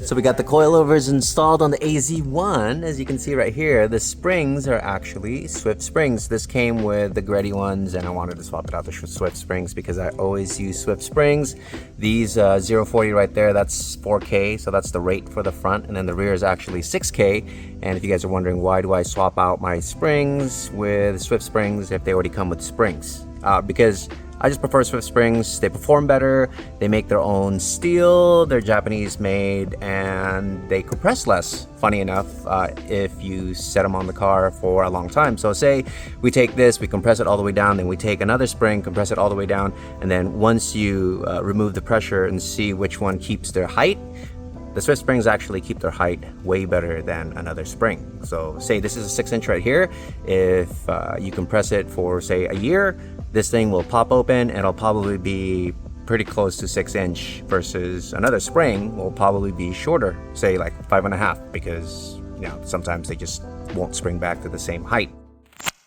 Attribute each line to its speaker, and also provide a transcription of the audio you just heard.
Speaker 1: So we got the coilovers installed on the AZ1. As you can see right here, the springs are actually Swift springs. This came with the Greddy ones, and I wanted to swap it out to Swift springs because I always use Swift springs. These 040 right there, that's 4K, so that's the rate for the front, and then the rear is actually 6K. And if you guys are wondering why do I swap out my springs with Swift springs if they already come with springs, because I just prefer Swift springs. They perform better, they make their own steel, they're Japanese made, and they compress less, funny enough, if you set them on the car for a long time. So say we take this, we compress it all the way down, then we take another spring, compress it all the way down, and then once you remove the pressure and see which one keeps their height, the Swift springs actually keep their height way better than another spring. So say this is a 6-inch right here. If you compress it for say a year, this thing will pop open and it'll probably be pretty close to 6-inch versus another spring will probably be shorter, say like 5.5, because you know sometimes they just won't spring back to the same height.